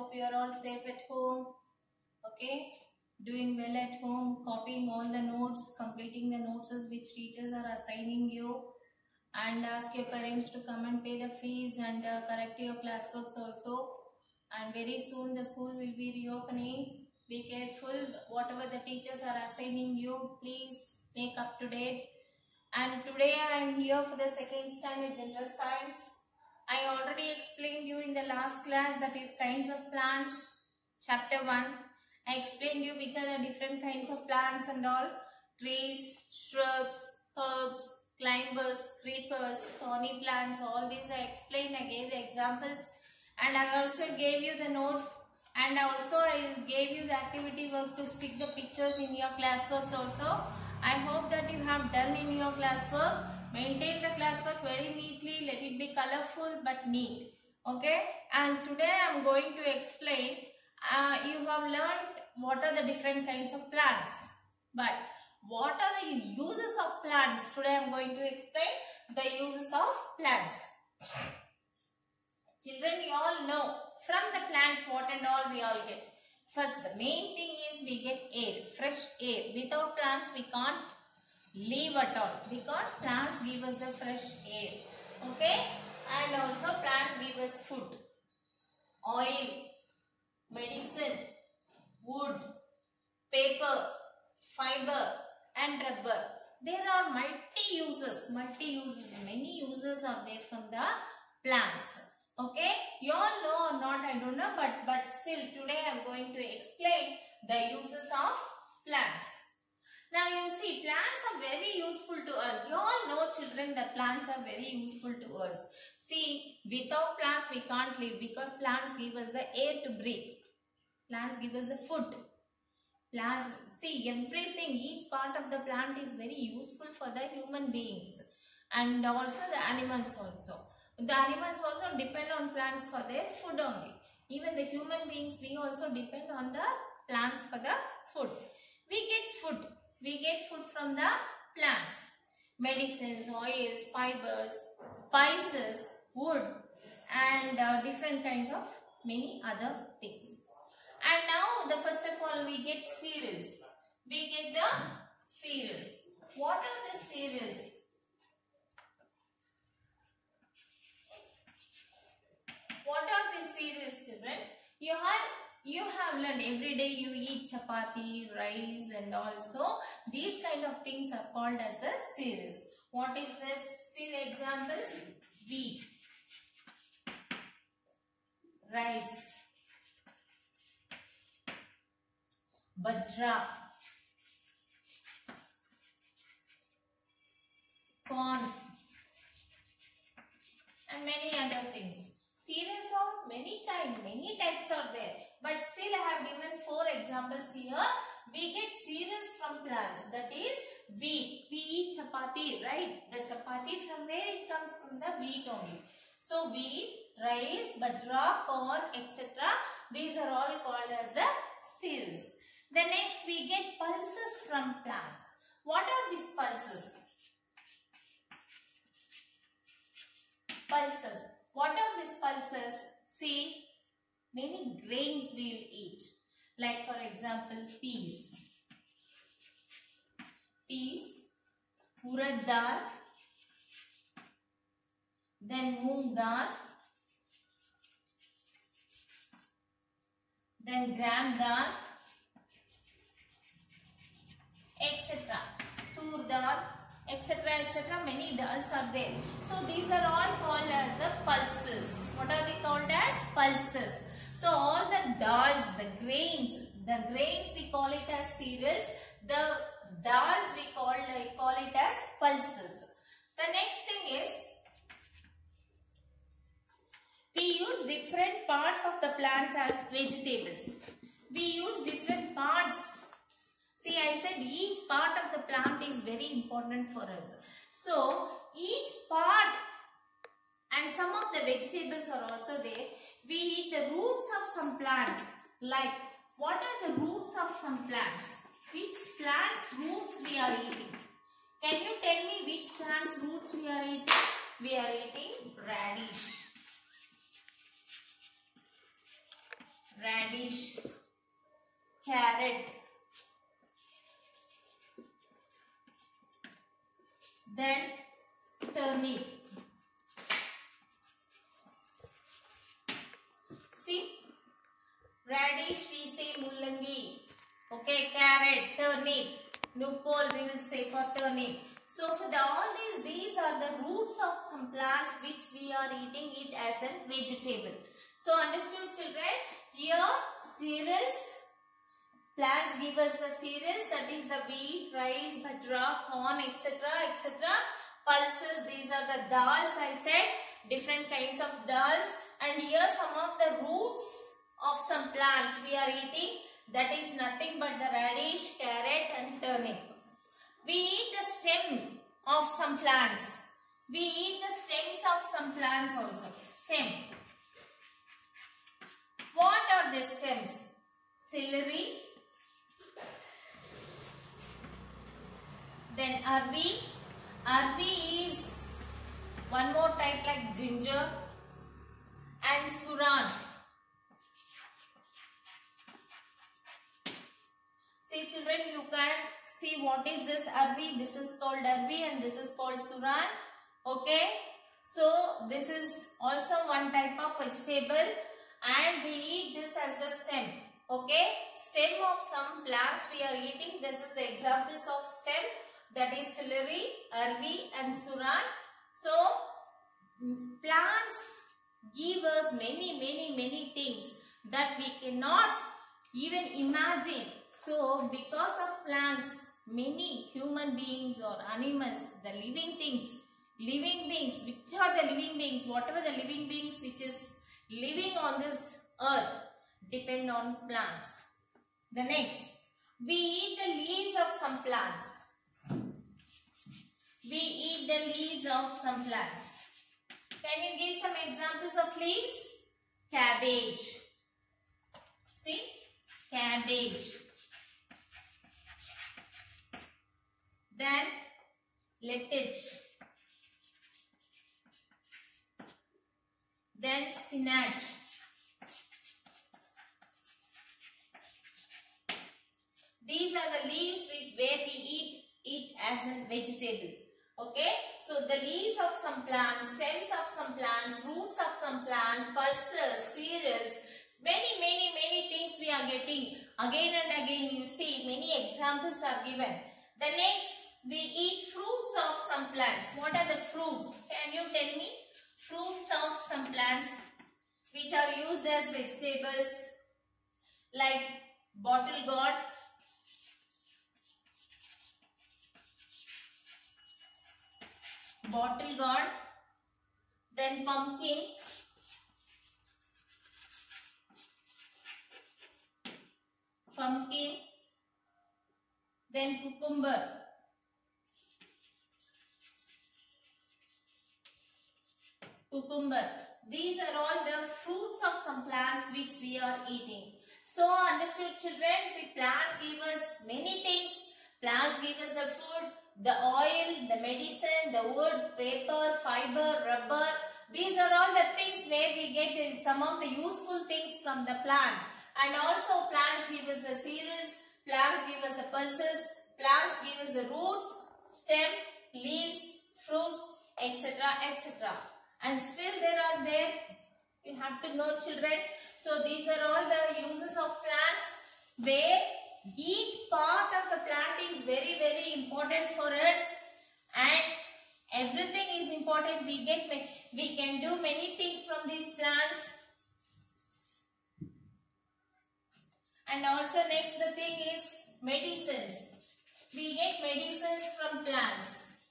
hope you are all safe at home. Okay, doing well at home, copying all the notes, completing the notes which teachers are assigning you, and ask your parents to come and pay the fees and correct your classworks also. And very soon the school will be reopening. Be careful, whatever the teachers are assigning you, please make up to date. And today I am here for the second standard general science. I already explained you in the last class, that is kinds of plants, chapter 1. I explained you which are the different kinds of plants and all. Trees, shrubs, herbs, climbers, creepers, thorny plants, all these I explained. I gave the examples and I also gave you the notes, and also I gave you the activity work to stick the pictures in your classworks also. I hope that you have done in your classwork. Maintain the classwork very neatly. Let it be colorful but neat. Okay. And today I am going to explain. You have learned what are the different kinds of plants. But what are the uses of plants? Today I am going to explain the uses of plants. Children, you all know from the plants what and all we all get. First, the main thing is we get air, fresh air. Without plants, we can't live at all, because plants give us the fresh air. Okay? And also plants give us food, oil, medicine, wood, paper, fiber and rubber. There are multi-uses. Many uses are there from the plants. Okay, you all know or not, I don't know, but still today I am going to explain the uses of plants. Now you see, plants are very useful to us. You all know, children, that plants are very useful to us. See, without plants we can't live, because plants give us the air to breathe. Plants give us the food. Plants, see, everything, each part of the plant is very useful for the human beings and also the animals also. The animals also depend on plants for their food only. Even the human beings, we also depend on the plants for the food. We get food. We get food from the plants. Medicines, oils, fibers, spices, wood and different kinds of many other things. And now, the first of all, we get cereals. We get the cereals. What are the cereals? What are the cereals, children? You have learned every day you eat chapati, rice and also these kind of things are called as the cereals. What is this? See the examples. Wheat, rice, bajra, corn and many other things. Cereals are many kinds, many types are there. But still I have given 4 examples here. We get cereals from plants, that is wheat. We eat chapati, right? The chapati, from where it comes? From the wheat only. So wheat, rice, bajra, corn, etc. These are all called as the cereals. The next we get pulses from plants. What are these pulses? Pulses. What are these pulses? See, many grains we will eat. Like for example, peas. Peas, urad dal, then moong dal, then gram dal, etc. Stoor dal, etc. etc. Many dals are there. So these are all called as the pulses. What are they called as? Pulses. So all the dals, the grains we call it as cereals. The dals we call it as pulses. The next thing is, we use different parts of the plants as vegetables. We use different parts. See, I said each part of the plant is very important for us. So, each part, and some of the vegetables are also there. We eat the roots of some plants. Like, what are the roots of some plants? Which plants' roots we are eating? Can you tell me which plants' roots we are eating? We are eating radish. radish, carrot, then turnip. See, radish we say mullangi, okay, carrot, turnip, nukol we will say for turnip. So for all these are the roots of some plants which we are eating it as a vegetable. So understood children? Here cereals, plants give us the cereals, that is the wheat, rice, bajra, corn, etc. etc. Pulses, these are the dals I said, different kinds of dals. And here some of the roots of some plants we are eating, that is nothing but the radish, carrot and turnip. We eat the stem of some plants. We eat the stems of some plants also. Stem. What are the stems? Celery. Then arvi. Arvi is one more type like ginger. And suran. See children, you can see what is this arvi. This is called arvi and this is called suran. Okay. So this is also one type of vegetable and we eat this as a stem. Okay. Stem of some plants we are eating. This is the examples of stem, that is celery, arvi and suran. So plants give us many things that we cannot even imagine. So because of plants, many human beings or animals, the living beings, which are the living beings, whatever the living beings which is living on this earth depend on plants. The next, we eat the leaves of some plants. We eat the leaves of some plants. Can you give some examples of leaves? Cabbage. See? Cabbage. Then lettuce. Then spinach. These are the leaves where we eat it as a vegetable. Okay, so the leaves of some plants, stems of some plants, roots of some plants, pulses, cereals, many things we are getting. Again and again you see many examples are given. The next, we eat fruits of some plants. What are the fruits? Can you tell me? Fruits of some plants which are used as vegetables, like bottle gourd, then pumpkin, then cucumber, These are all the fruits of some plants which we are eating. So understood children, see, plants give us many things. Plants give us the food, the oil, the medicine, the wood, paper, fiber, rubber. These are all the things where we get some of the useful things from the plants. And also plants give us the cereals, plants give us the pulses, plants give us the roots, stem, leaves, fruits, etc. etc. And still you have to know children. So these are all the uses of plants where each part of the plant is very important for us, and everything is important. We can do many things from these plants. And also next the thing is medicines. We get medicines from plants.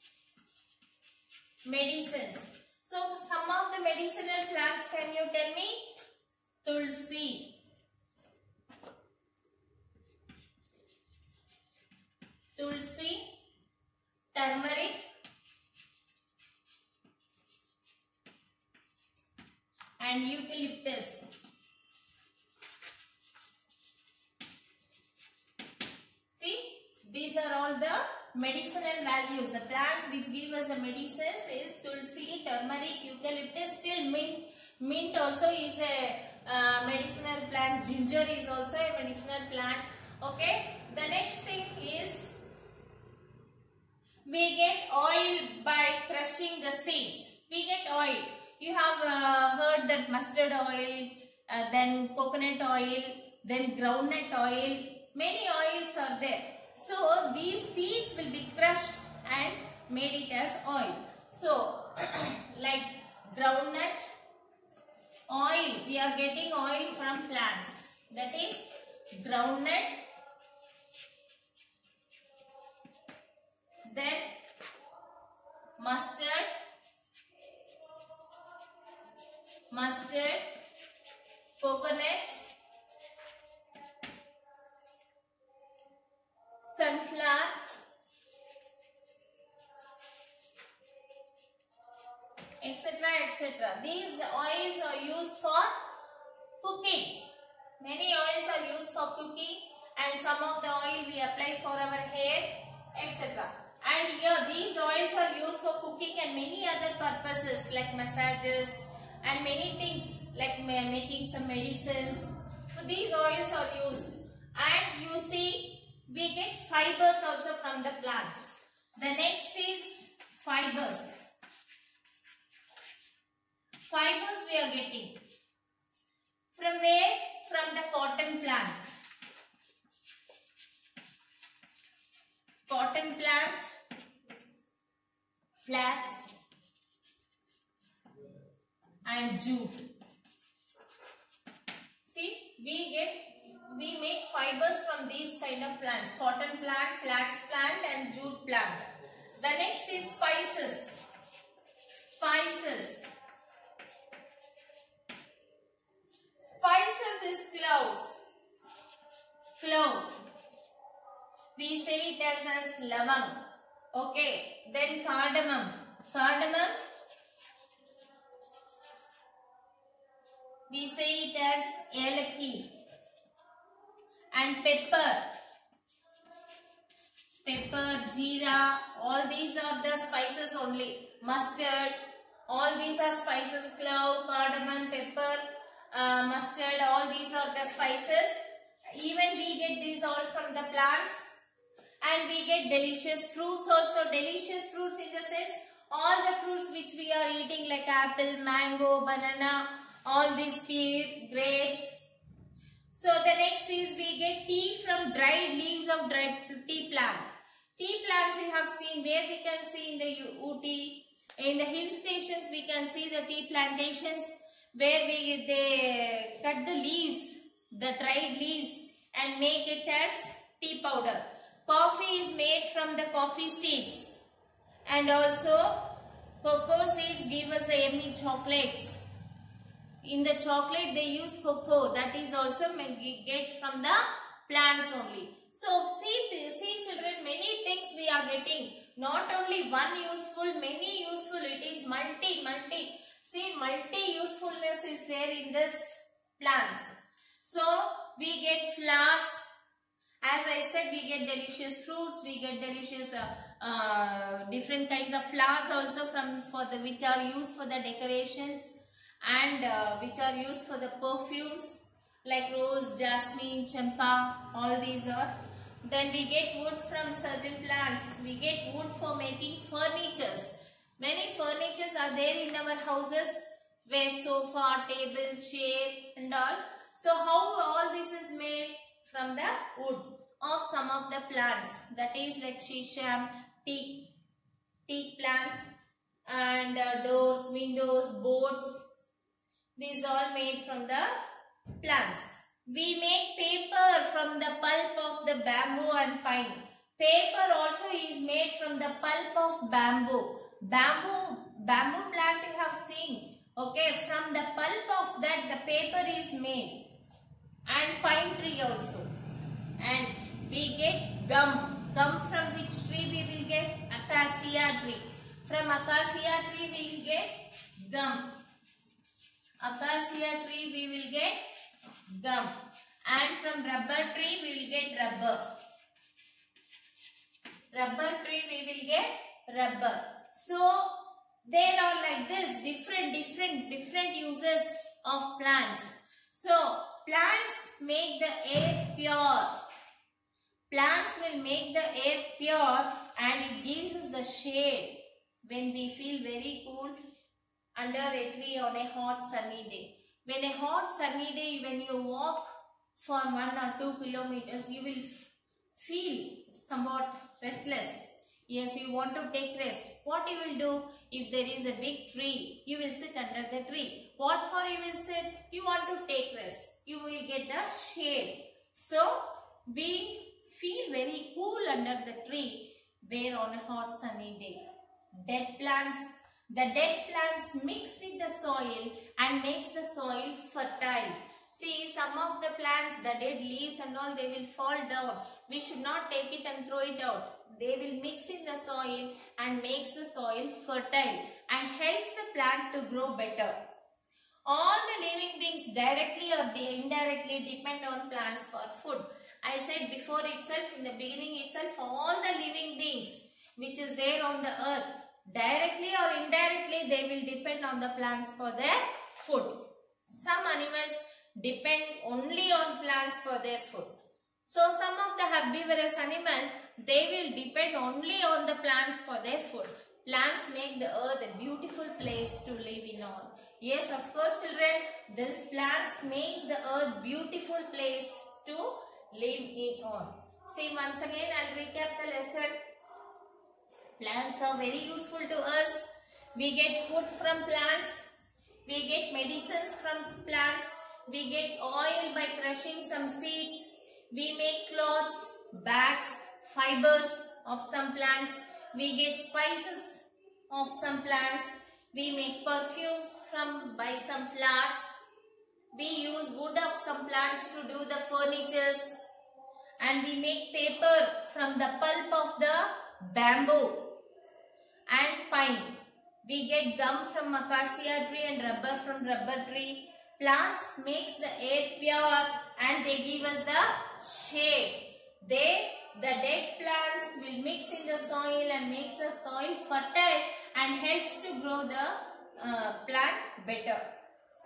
Medicines. So some of the medicinal plants, can you tell me? Tulsi. Turmeric, and eucalyptus. See, these are all the medicinal values. The plants which give us the medicines is tulsi, turmeric, eucalyptus. Still Mint also is a medicinal plant. Ginger is also a medicinal plant. Okay. The next thing is we get oil by crushing the seeds. We get oil. You have heard that mustard oil, then coconut oil, then groundnut oil. Many oils are there. So these seeds will be crushed and made it as oil. So like groundnut oil, we are getting oil from plants. That is groundnut. Then mustard, coconut, sunflower, etc. etc. These oils are used for cooking. Many oils are used for cooking, and some of the oil we apply for our hair, etc. And here these oils are used for cooking and many other purposes like massages and many things like making some medicines. So these oils are used. And you see, we get fibers also from the plants. The next is fibers. Fibers we are getting. From where? From the cotton plant. Cotton plant, flax and jute. See, we make fibers from these kind of plants. Cotton plant, flax plant and jute plant. The next is spices. Spices. Spices is cloves. Clove. We say it as lavang. Okay. Then cardamom. Cardamom. We say it as yelaki. And pepper. Pepper, jeera. All these are the spices only. Mustard. All these are spices. Clove, cardamom, pepper, mustard. All these are the spices. Even we get these all from the plants. And we get delicious fruits also. Delicious fruits in the sense all the fruits which we are eating like apple, mango, banana, all these pear, grapes. So the next is we get tea from dried leaves of dried tea plant. Tea plants you have seen where we can see in the Ooty. In the hill stations we can see the tea plantations where they cut the leaves, the dried leaves and make it as tea powder. Coffee is made from the coffee seeds, and also cocoa seeds give us the yummy chocolates. In the chocolate they use cocoa, that is also get from the plants only. So see children, many things we are getting. Not only one useful, many useful. It is multi. See, multi usefulness is there in this plants. So we get flowers. As I said, we get delicious fruits, we get delicious different kinds of flowers also which are used for the decorations and which are used for the perfumes like rose, jasmine, champa, all these are. Then we get wood from certain plants. We get wood for making furnitures. Many furnitures are there in our houses where sofa, table, chair and all. So how all this is made? From the wood of some of the plants, that is like shisham, teak plant and doors, windows, boards. These all made from the plants. We make paper from the pulp of the bamboo and pine. Paper also is made from the pulp of bamboo. Bamboo plant you have seen. Okay, from the pulp of that the paper is made. And pine tree also. And we get gum. Gum from which tree we will get? Acacia tree. From acacia tree we will get gum. Acacia tree we will get gum. And from rubber tree we will get rubber. Rubber tree we will get rubber. So there are like this different uses of plants. So plants make the air pure. Plants will make the air pure and it gives us the shade when we feel very cool under a tree on a hot sunny day. When a hot sunny day, when you walk for 1 or 2 kilometers, you will feel somewhat restless. Yes, you want to take rest. What you will do? If there is a big tree, you will sit under the tree. What for you will sit? You want to take rest. You will get the shade. So, we feel very cool under the tree where on a hot sunny day. Dead plants. The dead plants mix with the soil and makes the soil fertile. See, some of the plants, the dead leaves and all, they will fall down. We should not take it and throw it out. They will mix in the soil and makes the soil fertile and helps the plant to grow better. All the living beings directly or indirectly depend on plants for food. I said before itself, in the beginning itself, all the living beings which is there on the earth, directly or indirectly, they will depend on the plants for their food. Some animals depend only on plants for their food. So some of the herbivorous animals, they will depend only on the plants for their food. Plants make the earth a beautiful place to live in on. Yes, of course children, this plants makes the earth beautiful place to live in on. See, once again I'll recap the lesson. Plants are very useful to us. We get food from plants. We get medicines from plants. We get oil by crushing some seeds. We make clothes, bags, fibers of some plants. We get spices of some plants. We make perfumes by some flowers. We use wood of some plants to do the furnitures. And we make paper from the pulp of the bamboo and pine. We get gum from acacia tree and rubber from rubber tree. Plants makes the air pure and they give us the shade. The dead plants will mix in the soil and makes the soil fertile and helps to grow the plant better.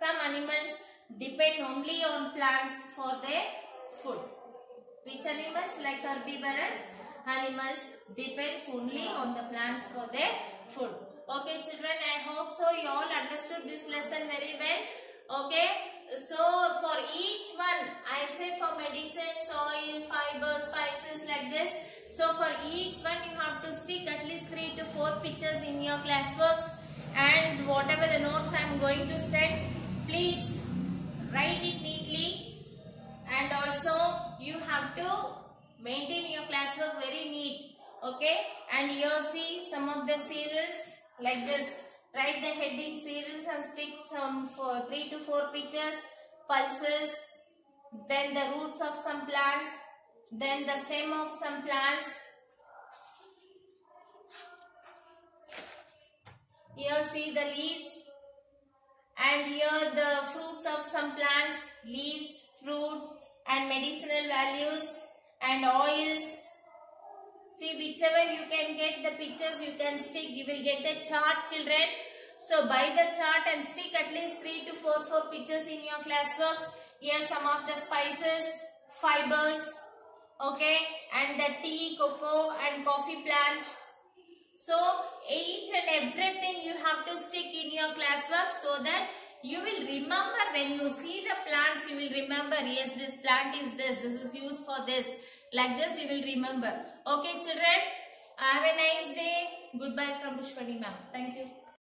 Some animals depend only on plants for their food. Which animals? Like herbivorous animals depends only on the plants for their food. Okay children, I hope so you all understood this lesson very well. Okay, so for each one, I say for medicines, oil, fibers, spices like this. So for each one you have to stick at least 3 to 4 pictures in your classworks, and whatever the notes I am going to send, please write it neatly, and also you have to maintain your classwork very neat. Okay, and here see some of the cereals like this. Write the heading cereals and stick some for 3 to 4 pictures, pulses, then the roots of some plants, then the stem of some plants. Here see the leaves, and here the fruits of some plants, leaves, fruits and medicinal values and oils. See, whichever you can get the pictures you can stick. You will get the chart children. So buy the chart and stick at least 3 to 4 pictures in your classworks. Here some of the spices, fibers, okay, and the tea, cocoa and coffee plant. So each and everything you have to stick in your classwork so that you will remember when you see the plants, you will remember, yes, this plant is this is used for this. Like this you will remember. Okay children, have a nice day. Goodbye from Pushpani ma'am. Thank you.